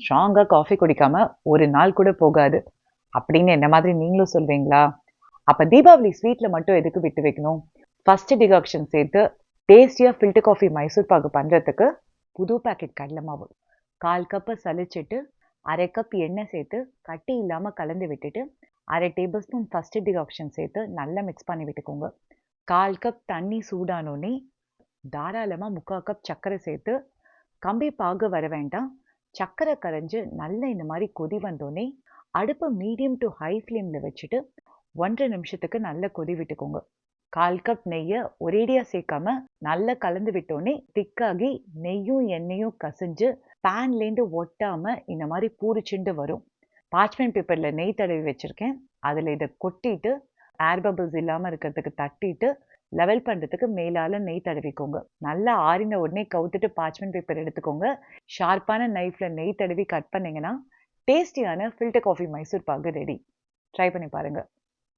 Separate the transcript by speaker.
Speaker 1: ஸ்ட்ராங்கா காஃபி குடிக்காம ஒரு நாள் கூட போகாது அப்படின்னு என்ன மாதிரி நீங்களும் சொல்வீங்களா? அப்ப தீபாவளி ஸ்வீட்ல மட்டும் எதுக்கு விட்டு வைக்கணும்? ஃபர்ஸ்ட் டிகாக்ஷன் சேர்த்து டேஸ்டியா ஃபில்டர் காஃபி மைசூர் பாகு பண்றதுக்கு புது பாக்கெட் கடலை மாவு 1/4 கப் சலிச்சிட்டு 1/2 கப் எண்ணெய் சேர்த்து கட்டி இல்லாம கலந்து விட்டுட்டு 1/2 டேபிள் ஸ்பூன் ஃபர்ஸ்ட் டிகாக்ஷன் சேர்த்து நல்லா மிக்ஸ் பண்ணி விட்டுக்கோங்க. 1/4 கப் தண்ணி சூடானோடனே தாராளமா 3/4 கப் சர்க்கரை சேர்த்து கம்பி பாகு வர வேண்டாம். சர்க்கரை கரைஞ்சு நல்ல இந்த மாதிரி கொதி வந்தோடனே அடுப்பை மீடியம் டு ஹை ஃப்ளேமில் வச்சுட்டு 1.5 நிமிஷத்துக்கு நல்லா கொதி விட்டுக்கோங்க. 1/4 கப் நெய்யை ஒரேடியாக சேர்க்காம நல்லா கலந்து விட்டோடனே திக்காகி நெய்யும் எண்ணெயும் கசிஞ்சு பேன்லேருந்து ஒட்டாம இந்த மாதிரி பூரிச்சுண்டு வரும். பார்ச்மெண்ட் பேப்பரில் நெய் தடவி வச்சுருக்கேன். அதில் இதை கொட்டிட்டு ஏர் பபிள்ஸ் இல்லாமல் இருக்கிறதுக்கு தட்டிட்டு லெவல் பண்ணுறதுக்கு மேலால் நெய் தடவிக்கோங்க. நல்லா ஆறின உடனே கவுத்துட்டு பார்ச்மெண்ட் பேப்பர் எடுத்துக்கோங்க. ஷார்ப்பான நைஃப்பில் நெய் தடவி கட் பண்ணிங்கன்னா டேஸ்டியான filter coffee Mysore pak ready. Try பண்ணி பாருங்கள்.